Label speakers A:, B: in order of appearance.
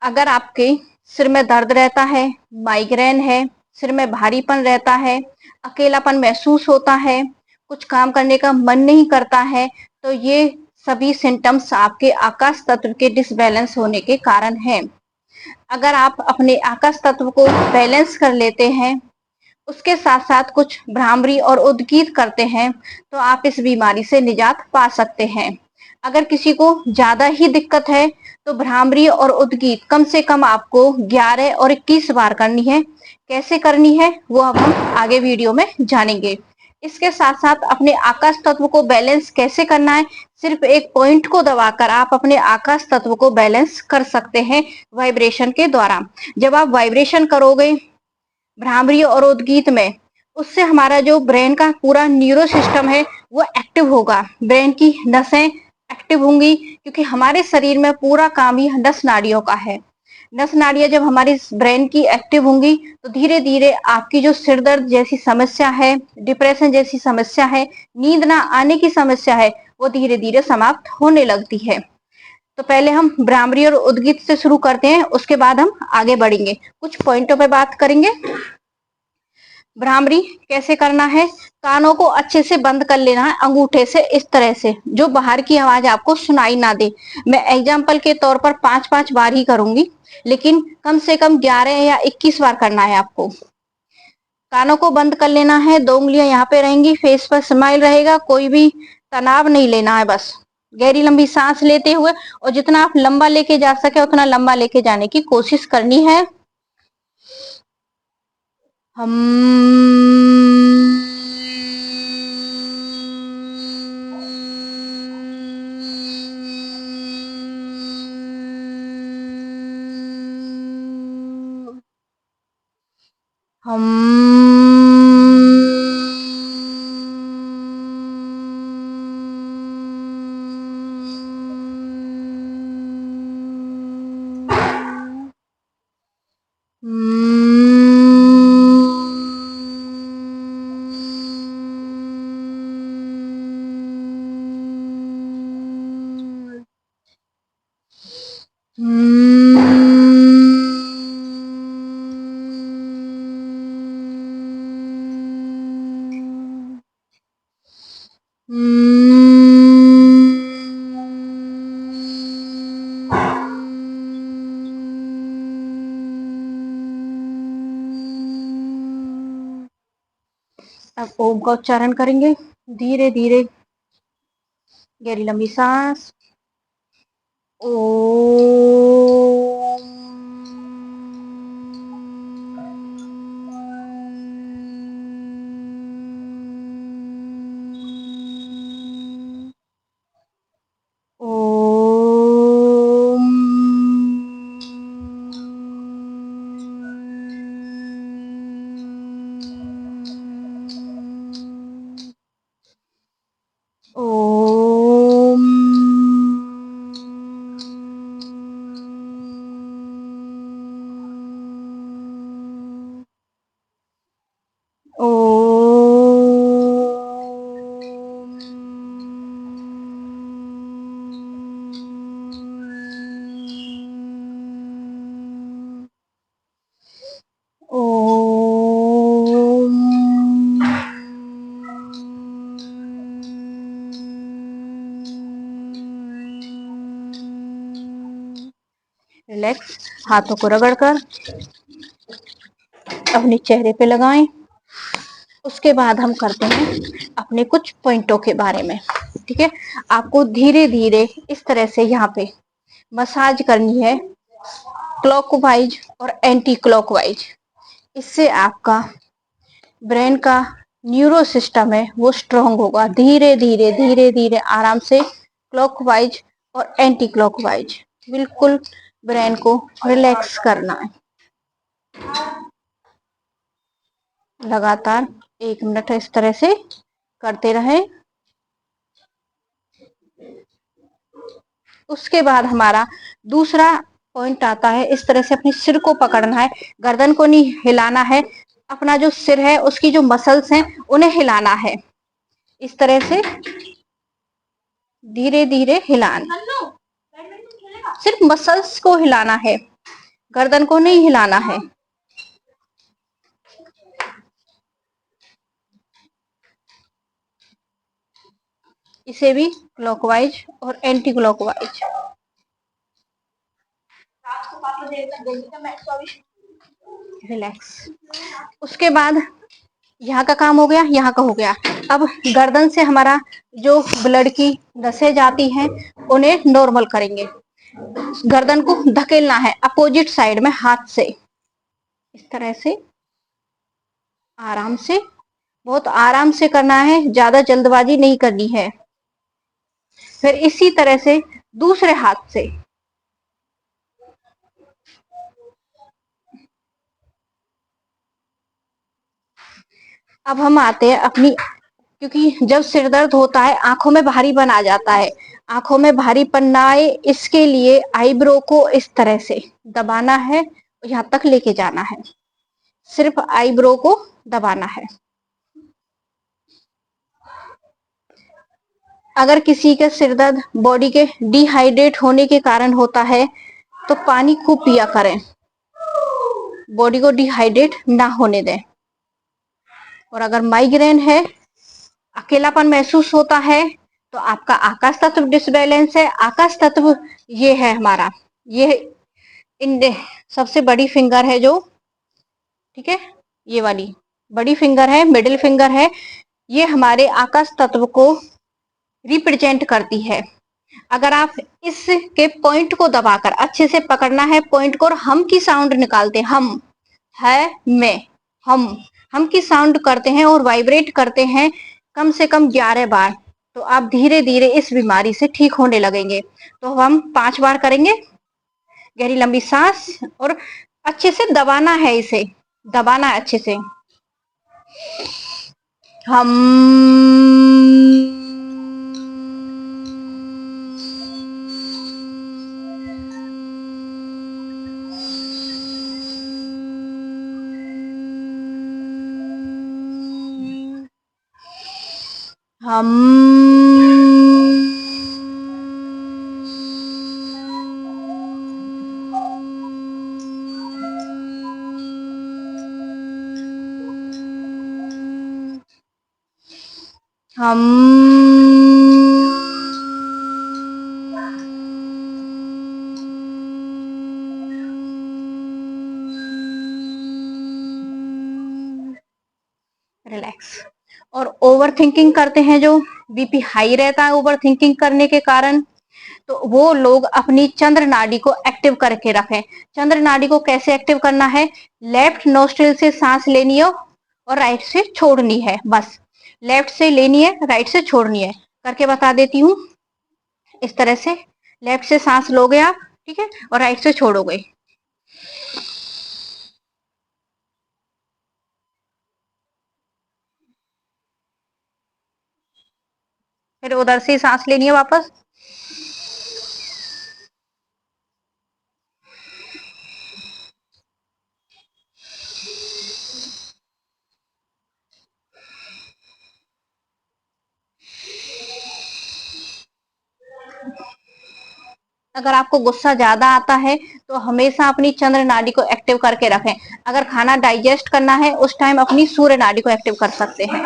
A: अगर आपके सिर में दर्द रहता है, माइग्रेन है, सिर में भारीपन रहता है, अकेलापन महसूस होता है, कुछ काम करने का मन नहीं करता है, तो ये सभी सिम्टम्स आपके आकाश तत्व के डिसबैलेंस होने के कारण है। अगर आप अपने आकाश तत्व को बैलेंस कर लेते हैं, उसके साथ साथ कुछ भ्रामरी और उद्गीत करते हैं, तो आप इस बीमारी से निजात पा सकते हैं। अगर किसी को ज्यादा ही दिक्कत है तो भ्रामरी और उद्गीत कम से कम आपको 11 और 21 बार करनी है। कैसे करनी है वो अब हम आगे वीडियो में जानेंगे। इसके साथ साथ अपने आकाश तत्व को बैलेंस कैसे करना है, सिर्फ एक पॉइंट को दबाकर आप अपने आकाश तत्व को बैलेंस कर सकते हैं वाइब्रेशन के द्वारा। जब आप वाइब्रेशन करोगे भ्रामरी और उद्गीत में, उससे हमारा जो ब्रेन का पूरा न्यूरो सिस्टम है वो एक्टिव होगा, ब्रेन की नसें एक्टिव होंगी, क्योंकि हमारे शरीर में पूरा काम ही नस नाड़ियों का है। नस नाड़ियां जब हमारी ब्रेन की एक्टिव होंगी तो धीरे धीरे आपकी जो सिर दर्द जैसी समस्या है, डिप्रेशन जैसी समस्या है, नींद ना आने की समस्या है, वो धीरे धीरे समाप्त होने लगती है। तो पहले हम भ्रामरी और उद्गीत से शुरू करते हैं, उसके बाद हम आगे बढ़ेंगे, कुछ पॉइंटों पे बात करेंगे। भ्रामरी कैसे करना है, कानों को अच्छे से बंद कर लेना है अंगूठे से, इस तरह से जो बाहर की आवाज आपको सुनाई ना दे। मैं एग्जाम्पल के तौर पर 5-5 बार ही करूंगी, लेकिन कम से कम 11 या 21 बार करना है आपको। कानों को बंद कर लेना है, 2 उंगलियां यहाँ पे रहेंगी, फेस पर स्माइल रहेगा, कोई भी तनाव नहीं लेना है, बस गहरी लंबी सांस लेते हुए, और जितना आप लंबा लेके जा सके उतना लंबा लेके जाने की कोशिश करनी है। हम हम अब ओम का उच्चारण करेंगे, धीरे धीरे गहरी लंबी सांस। ओम। ओम। ओम। रिलैक्स, हाथों को रगड़कर अपने चेहरे पे लगाएं। उसके बाद हम करते हैं अपने कुछ पॉइंटों के बारे में। ठीक है, आपको धीरे धीरे इस तरह से यहाँ पे मसाज करनी है, क्लॉकवाइज और एंटी क्लॉकवाइज। इससे आपका ब्रेन का न्यूरो सिस्टम है वो स्ट्रांग होगा। धीरे धीरे धीरे धीरे आराम से क्लॉकवाइज और एंटी क्लॉकवाइज, बिल्कुल ब्रेन को रिलैक्स करना है। लगातार 1 मिनट इस तरह से करते रहें। उसके बाद हमारा दूसरा पॉइंट आता है, इस तरह से अपने सिर को पकड़ना है, गर्दन को नहीं हिलाना है, अपना जो सिर है उसकी जो मसल्स हैं उन्हें हिलाना है। इस तरह से धीरे धीरे हिलाना, सिर्फ मसल्स को हिलाना है। गर्दन को नहीं हिलाना है। इसे भी क्लॉकवाइज और एंटी क्लॉकवाइज। रिलैक्स। उसके बाद यहाँ का काम हो गया, यहाँ का हो गया। अब गर्दन से हमारा जो ब्लड की नसें जाती हैं उन्हें नॉर्मल करेंगे। गर्दन को धकेलना है अपोजिट साइड में हाथ से, इस तरह से आराम से, बहुत आराम से करना है, ज्यादा जल्दबाजी नहीं करनी है। फिर इसी तरह से दूसरे हाथ से। अब हम आते हैं अपनी, क्योंकि जब सिर दर्द होता है आंखों में भारीपन आ जाता है, आंखों में भारीपन ना आए इसके लिए आईब्रो को इस तरह से दबाना है, यहाँ तक लेके जाना है, सिर्फ आईब्रो को दबाना है। अगर किसी के सिर दर्द बॉडी के डिहाइड्रेट होने के कारण होता है तो पानी खूब पिया करें, बॉडी को डिहाइड्रेट ना होने दें। और अगर माइग्रेन है, अकेलापन महसूस होता है, तो आपका आकाश तत्व डिसबैलेंस है। आकाश तत्व ये है हमारा, ये सबसे बड़ी फिंगर है जो, ठीक है, ये वाली बड़ी फिंगर है, मिडिल फिंगर है, ये हमारे आकाश तत्व को रिप्रेजेंट करती है। अगर आप इसके पॉइंट को दबाकर अच्छे से पकड़ना है पॉइंट को, और हम की साउंड निकालते हैं, हम है मैं, हम की साउंड करते हैं और वाइब्रेट करते हैं कम से कम 11 बार, तो आप धीरे धीरे इस बीमारी से ठीक होने लगेंगे। तो हम 5 बार करेंगे, गहरी लंबी सांस, और अच्छे से दबाना है, इसे दबाना है अच्छे से। हम हम हम रिलैक्स। और ओवर थिंकिंग करते हैं जो, बीपी हाई रहता है ओवर थिंकिंग करने के कारण, तो वो लोग अपनी चंद्र नाड़ी को एक्टिव करके रखें। चंद्र नाड़ी को कैसे एक्टिव करना है, लेफ्ट नोस्ट्रिल से सांस लेनी है और राइट से छोड़नी है, बस लेफ्ट से लेनी है राइट से छोड़नी है। करके बता देती हूँ, इस तरह से लेफ्ट से सांस लोगे आप, ठीक है, और राइट से छोड़ोगे। फिर उधर से सांस लेनी है वापस। अगर आपको गुस्सा ज्यादा आता है तो हमेशा अपनी चंद्र नाड़ी को एक्टिव करके रखें। अगर खाना डाइजेस्ट करना है उस टाइम अपनी सूर्य नाड़ी को एक्टिव कर सकते हैं।